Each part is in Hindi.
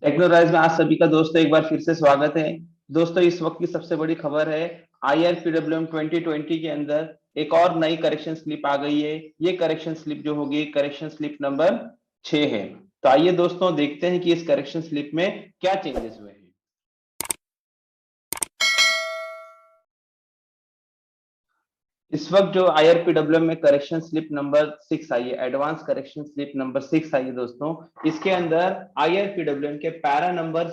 टेक्नोराइज में आज सभी का दोस्तों एक बार फिर से स्वागत है। दोस्तों इस वक्त की सबसे बड़ी खबर है, IRPWM 2020 के अंदर एक और नई करेक्शन स्लिप आ गई है। ये करेक्शन स्लिप जो होगी करेक्शन स्लिप नंबर 6 है। तो आइए दोस्तों देखते हैं कि इस करेक्शन स्लिप में क्या चेंजेस हुए हैं। इस वक्त जो IRPWM में करेक्शन स्लिप नंबर 6 आई है, एडवांस करेक्शन स्लिप नंबर 6 आई है दोस्तों। इसके अंदर IRPWM के पैरा नंबर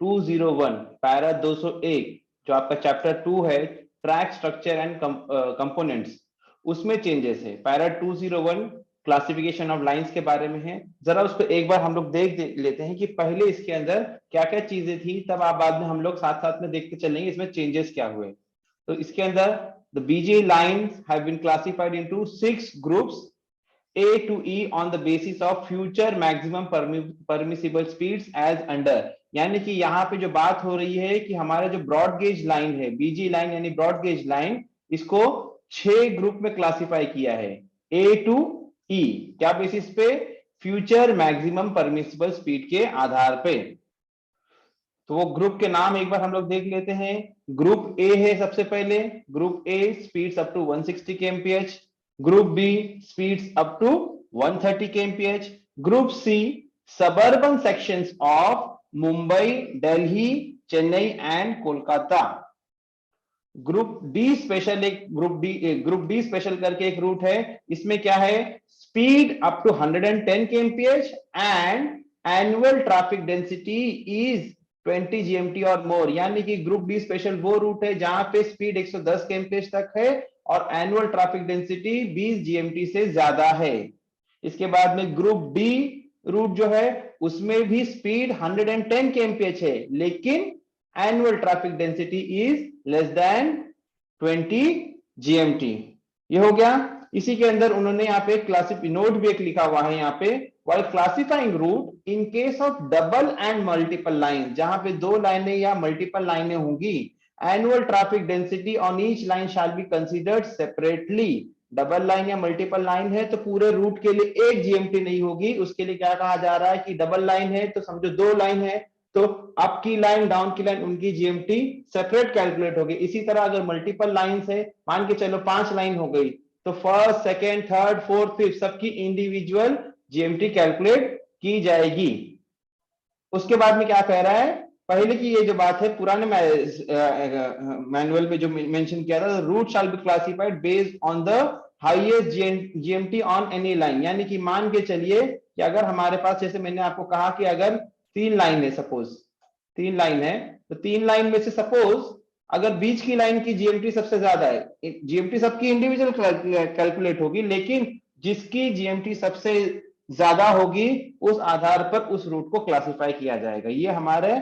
201, पैरा 201 जो आपका चैप्टर 2 है, ट्रैक स्ट्रक्चर एंड कंपोनेंट्स, उसमें चेंजेस है। पैरा 201 क्लासिफिकेशन ऑफ लाइंस के बारे में है। जरा उसको एक बार हम लोग देख लेते हैं कि पहले इसके अंदर क्या क्या चीजें थी, तब आप बाद में हम लोग साथ साथ में देखते चलेंगे इसमें चेंजेस क्या हुए। तो इसके अंदर the BGA lines have been classified into 6 groups A to E on the basis of future maximum permissible speeds as under। यानी कि यहाँ पे जो बात हो रही है कि हमारा जो ब्रॉड गेज लाइन है, बीजी लाइन यानी ब्रॉड गेज लाइन, इसको 6 ग्रुप में क्लासिफाई किया है। A to E क्या बेसिस पे? फ्यूचर मैक्सिमम परमिसिबल स्पीड के आधार पे। तो वो ग्रुप के नाम एक बार हम लोग देख लेते हैं। ग्रुप ए है सबसे पहले, group A speeds up to 160 kmph, group B speeds up to 130 kmph, group C suburban sections of Mumbai, Delhi, Chennai and Kolkata. Group D special, एक ग्रुप डी स्पेशल करके एक रूट है, इसमें क्या है? Speed up to 110 kmph and annual traffic density is 20 GMT or more. यानी कि ग्रुप डी स्पेशल वो रूट है जहां पे स्पीड 110 kmph तक है और एनुअल ट्रैफिक डेंसिटी 20 GMT से ज्यादा है। इसके बाद में ग्रुप डी रूट जो है उसमें भी स्पीड 110 kmph है, लेकिन annual traffic density is less than 20 GMT। ये हो गया। इसी के अंदर उन्होंने यहाँ पे क्लासिफाई नोट भी एक लिखा हुआ है यहाँ पे, while classifying route in case of double and multiple lines, जहां पे दो लाइनें या मल्टीपल लाइनें होंगी, annual traffic density on each line shall be considered separately। Double line या मल्टीपल लाइन है तो पूरे रूट के लिए एक GMT नहीं होगी। उसके लिए क्या कहा जा रहा है कि डबल लाइन है तो समझो दो लाइन है तो अप की लाइन डाउन की लाइन उनकी GMT सेपरेट कैलकुलेट होगी। इसी तरह अगर मल्टीपल लाइन है, मान के चलो 5 लाइन हो गई, तो first, second, third, fourth, fifth सबकी इंडिविजुअल GMT कैलकुलेट की जाएगी। उसके बाद में क्या कह रहा है? पहले की ये जो बात है पुराने मैनुअल में जो मेंशन किया था, route shall be classified based on the highest GMT on any line. यानी कि मान के चलिए कि अगर हमारे पास, जैसे मैंने आपको कहा कि अगर 3 लाइन है, सपोज 3 लाइन है, तो 3 लाइन में से सपोज अगर बीच की लाइन की GMT सबसे ज्यादा है, GMT सबकी इंडिविजुअल कैलकुलेट होगी, लेकिन जिसकी GMT सबसे ज्यादा होगी उस आधार पर उस रूट को क्लासिफाई किया जाएगा। ये हमारे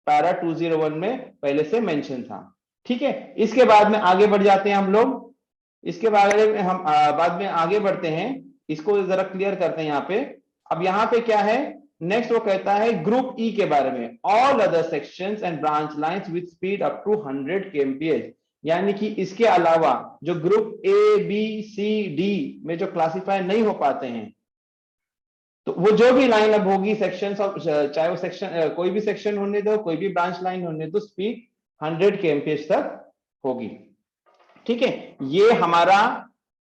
पैरा 201 में पहले से मेंशन था। ठीक है, इसके बाद में आगे बढ़ जाते हैं हम लोग। इसके बारे में हम बाद में आगे बढ़ते हैं, इसको जरा क्लियर करते हैं यहाँ पे। अब यहाँ पे क्या है नेक्स्ट? वो कहता है ग्रुप ई के बारे में, all other sections and branch lines with speed up to 100 kmph। यानी कि इसके अलावा जो group A B C D में जो क्लासिफाई नहीं हो पाते हैं, तो वो जो भी लाइन अब होगी सेक्शन, चाहे वो सेक्शन कोई भी सेक्शन होने दो, कोई भी ब्रांच लाइन होने दो, स्पीड 100 kmph तक होगी। ठीक है, ये हमारा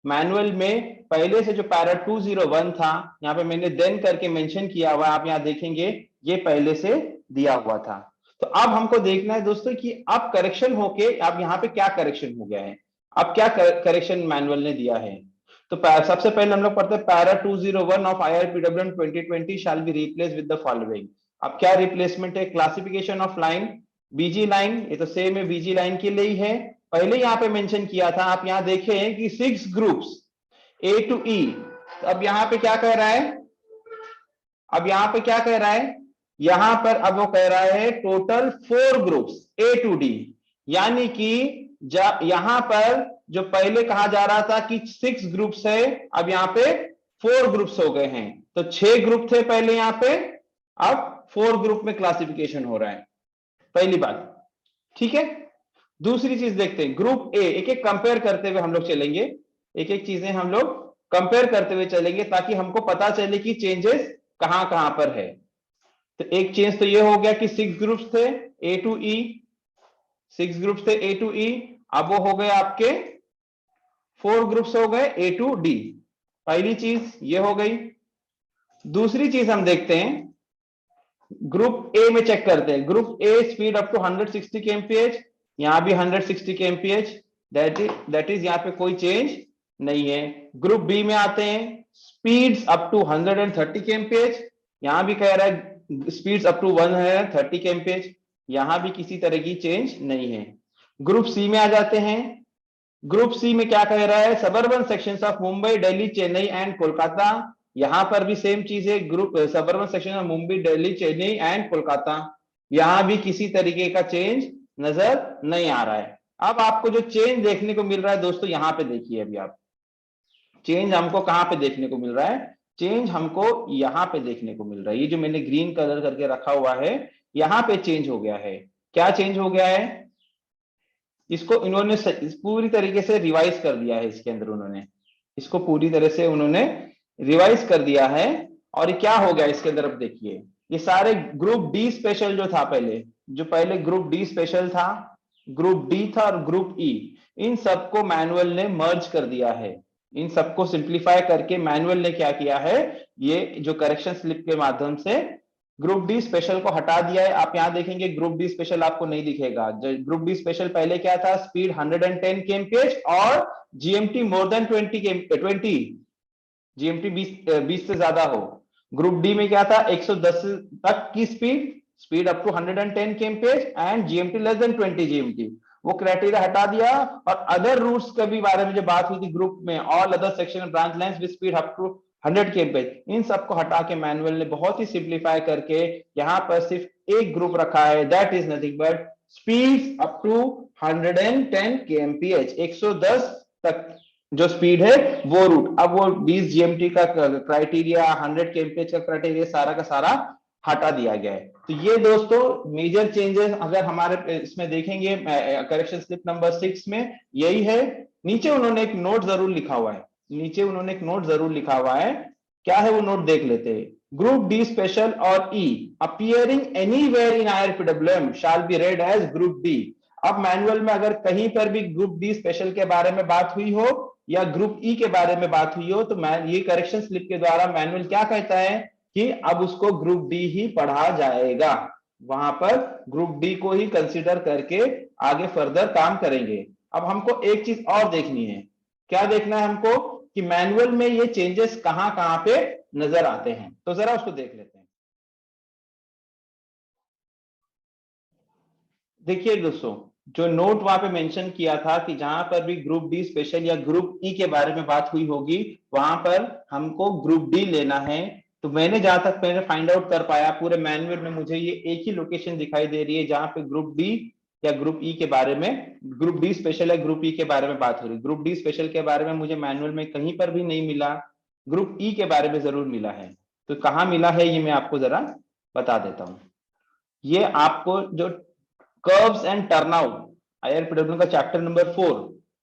मैनुअल में पहले से जो पैरा 201 था, यहाँ पे मैंने देन करके मेंशन किया हुआ, आप यहाँ देखेंगे ये पहले से दिया हुआ था। तो अब हमको देखना है दोस्तों कि अब करेक्शन होके अब यहाँ पे क्या करेक्शन हो गया है, अब क्या करेक्शन मैनुअल ने दिया है। तो सबसे पहले हम लोग पढ़ते हैं para 201 of IRPWM 2020 shall be replace with the following. अब क्या रिप्लेसमेंट है? Classification of line, BG line, ये तो सेम है, बीजी लाइन के लिए ही है, पहले यहां पे मेंशन किया था। आप यहां देखें कि 6 ग्रुप्स A to E। तो अब यहां पे क्या कह रहा है? अब यहां पे क्या कह रहा है? यहां पर अब वो कह रहा है total 4 groups A to D। यानी कि यहां पर जो पहले कहा जा रहा था कि 6 ग्रुप्स है, अब यहां पे 4 ग्रुप्स हो गए हैं। तो 6 ग्रुप थे पहले यहां पे, अब 4 ग्रुप में क्लासिफिकेशन हो रहा है, पहली बात। ठीक है, दूसरी चीज देखते हैं, ग्रुप ए, एक एक कंपेयर करते हुए हम लोग चलेंगे, एक एक चीजें हम लोग कंपेयर करते हुए चलेंगे ताकि हमको पता चले कि चेंजेस कहां कहां पर है। तो एक चेंज तो ये हो गया कि 6 ग्रुप्स थे ए टू ई, 6 ग्रुप्स थे ए टू ई, अब वो हो गए आपके 4 ग्रुप्स हो गए ए टू डी। पहली चीज ये हो गई। दूसरी चीज हम देखते हैं, ग्रुप ए में चेक करते हैं। Group A speed up to 160 kmph, यहां भी 160 kmph, दैट इज यहाँ पे कोई चेंज नहीं है। ग्रुप बी में आते हैं, स्पीड्स अप टू 130 kmph, यहां भी कह रहा है स्पीड्स अप टू 130 kmph, यहां भी किसी तरह की चेंज नहीं है। ग्रुप सी में आ जाते हैं। ग्रुप सी में क्या कह रहा है, suburban sections of Mumbai, Delhi, Chennai and Kolkata, यहां पर भी सेम चीज है, group suburban section of Mumbai, Delhi, Chennai and Kolkata, यहां भी किसी तरीके का चेंज नजर नहीं आ रहा है। अब आपको जो चेंज देखने को मिल रहा है दोस्तों, यहां पे देखिए, अभी आप चेंज हमको कहां पे देखने को मिल रहा है, चेंज हमको यहां पे देखने को मिल रहा है। ये जो मैंने ग्रीन कलर करके रखा हुआ है, यहां पे चेंज हो गया है। क्या चेंज हो गया है, इसको इन्होंने पूरी तरीके से रिवाइज कर दिया है, इसके अंदर उन्होंने इसको पूरी तरह से उन्होंने रिवाइज कर दिया है। और ये क्या हो गया इसके अंदर, अब देखिए, ये सारे ग्रुप डी स्पेशल जो था पहले, जो पहले ग्रुप डी स्पेशल था, ग्रुप डी था और ग्रुप ई, इन सबको मैनुअल ने मर्ज कर दिया है। इन सबको सिंप्लीफाई करके मैनुअल ने क्या किया है, ये जो करेक्शन स्लिप के माध्यम से ग्रुप डी स्पेशल को हटा दिया है। आप यहां देखेंगे ग्रुप डी स्पेशल आपको नहीं दिखेगा। ग्रुप डी स्पेशल पहले क्या था, स्पीड 110 kmph और जीएमटी मोर देन 20 जीएमटी 20 से ज्यादा हो। ग्रुप डी में क्या था, 110 तक की speed up to 110 kmph and GMT less than 20 GMT, वो क्राइटेरिया हटा दिया। और अदर रूट्स के भी बारे में जो बात हुई थी ग्रुप में, all other section branch lines with speed up to 100 kmph, इन सबको हटा के मैनुअल ने बहुत ही सिंप्लीफाई करके यहां पर सिर्फ एक ग्रुप रखा है, that is nothing but speed up to 110 kmph, 110 तक जो स्पीड है वो रूट। अब वो 20 जीएमटी का क्राइटेरिया, 100 kmph का क्राइटेरिया, सारा का सारा हटा दिया गया है। तो ये दोस्तों मेजर चेंजेस अगर हमारे इसमें देखेंगे करेक्शन स्लिप नंबर 6 में, यही है। नीचे उन्होंने एक नोट जरूर लिखा हुआ है, नीचे उन्होंने एक नोट जरूर लिखा हुआ है, क्या है वो नोट देख लेते हैं। ग्रुप डी स्पेशल और E appearing anywhere in IRPWM shall be read as group D. अब मैनुअल में अगर कहीं पर भी ग्रुप डी स्पेशल के बारे में बात हुई हो या ग्रुप ई के बारे में बात हुई हो, तो ये करेक्शन स्लिप के द्वारा मैनुअल क्या कहता है कि अब उसको ग्रुप डी ही पढ़ा जाएगा, वहां पर ग्रुप डी को ही कंसीडर करके आगे फर्दर काम करेंगे। अब हमको एक चीज और देखनी है, क्या देखना है हमको, कि मैनुअल में ये चेंजेस कहां कहां पे नजर आते हैं, तो जरा उसको देख लेते हैं। देखिए दोस्तों, जो नोट वहां पे मेंशन किया था कि जहां पर भी ग्रुप डी स्पेशल या ग्रुप ई के बारे में बात हुई होगी, वहां पर हमको ग्रुप डी लेना है। तो मैंने जहां तक मैंने फाइंड आउट कर पाया, पूरे मैनुअल में मुझे ये एक ही लोकेशन दिखाई दे रही है जहां पे ग्रुप डी या ग्रुप ई के बारे में, ग्रुप डी स्पेशल या ग्रुप ई के बारे में बात हो रही। ग्रुप डी स्पेशल के बारे में मुझे मैनुअल में कहीं पर भी नहीं मिला, ग्रुप ई के बारे में जरूर मिला है। तो कहाँ मिला है ये मैं आपको जरा बता देता हूँ। ये आपको जो कर्व्स एंड टर्नआउट, आईआरपीडब्ल्यू का chapter number 4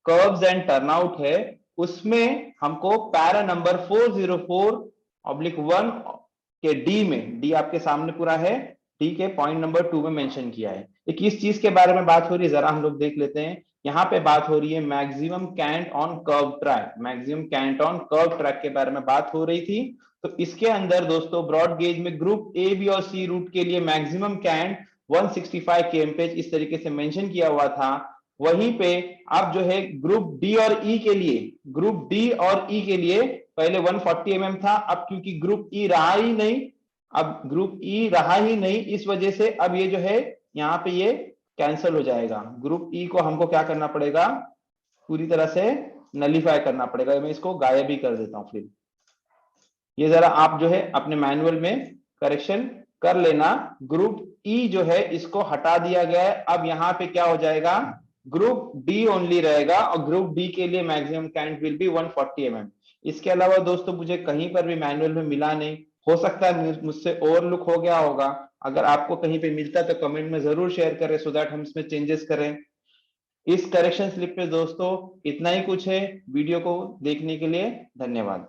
curves and turnout है, उसमें हमको पैरा नंबर 404/1 के डी में, डी आपके सामने पूरा है, डी के पॉइंट नंबर 2 में मेंशन किया है। ये किस चीज के बारे में बात हो रही है जरा हम लोग देख लेते हैं। यहाँ पे बात हो रही है maximum cant on curve track, maximum cant on curve track के बारे में बात हो रही थी। तो इसके अंदर दोस्तों ब्रॉड गेज में ग्रुप ए बी और सी रूट के लिए मैक्सिमम कैंट 165 kmph इस तरीके से मेंशन किया हुआ था। वहीं पे अब जो है ग्रुप डी और ई के लिए, ग्रुप डी और ई के लिए पहले 140 mm था, अब क्योंकि ग्रुप ई रहा ही नहीं, अब ग्रुप ई रहा ही नहीं, इस वजह से अब ये जो है यहाँ पे ये कैंसिल हो जाएगा। ग्रुप ई को हमको क्या करना पड़ेगा, पूरी तरह से नलीफाई करना पड़ेगा। मैं इसको गायब भी कर देता हूं। फिर ये जरा आप जो है अपने मैनुअल में करेक्शन कर लेना। ग्रुप ई जो है इसको हटा दिया गया है, अब यहाँ पे क्या हो जाएगा, ग्रुप डी ओनली रहेगा और ग्रुप डी के लिए maximum cant will be 140 mm। इसके अलावा दोस्तों मुझे कहीं पर भी मैनुअल में मिला नहीं, हो सकता है मुझसे ओवरलुक हो गया होगा। अगर आपको कहीं पे मिलता तो कमेंट में जरूर शेयर करें, सो दैट हम इसमें चेंजेस करें। इस करेक्शन स्लिप पे दोस्तों इतना ही कुछ है। वीडियो को देखने के लिए धन्यवाद।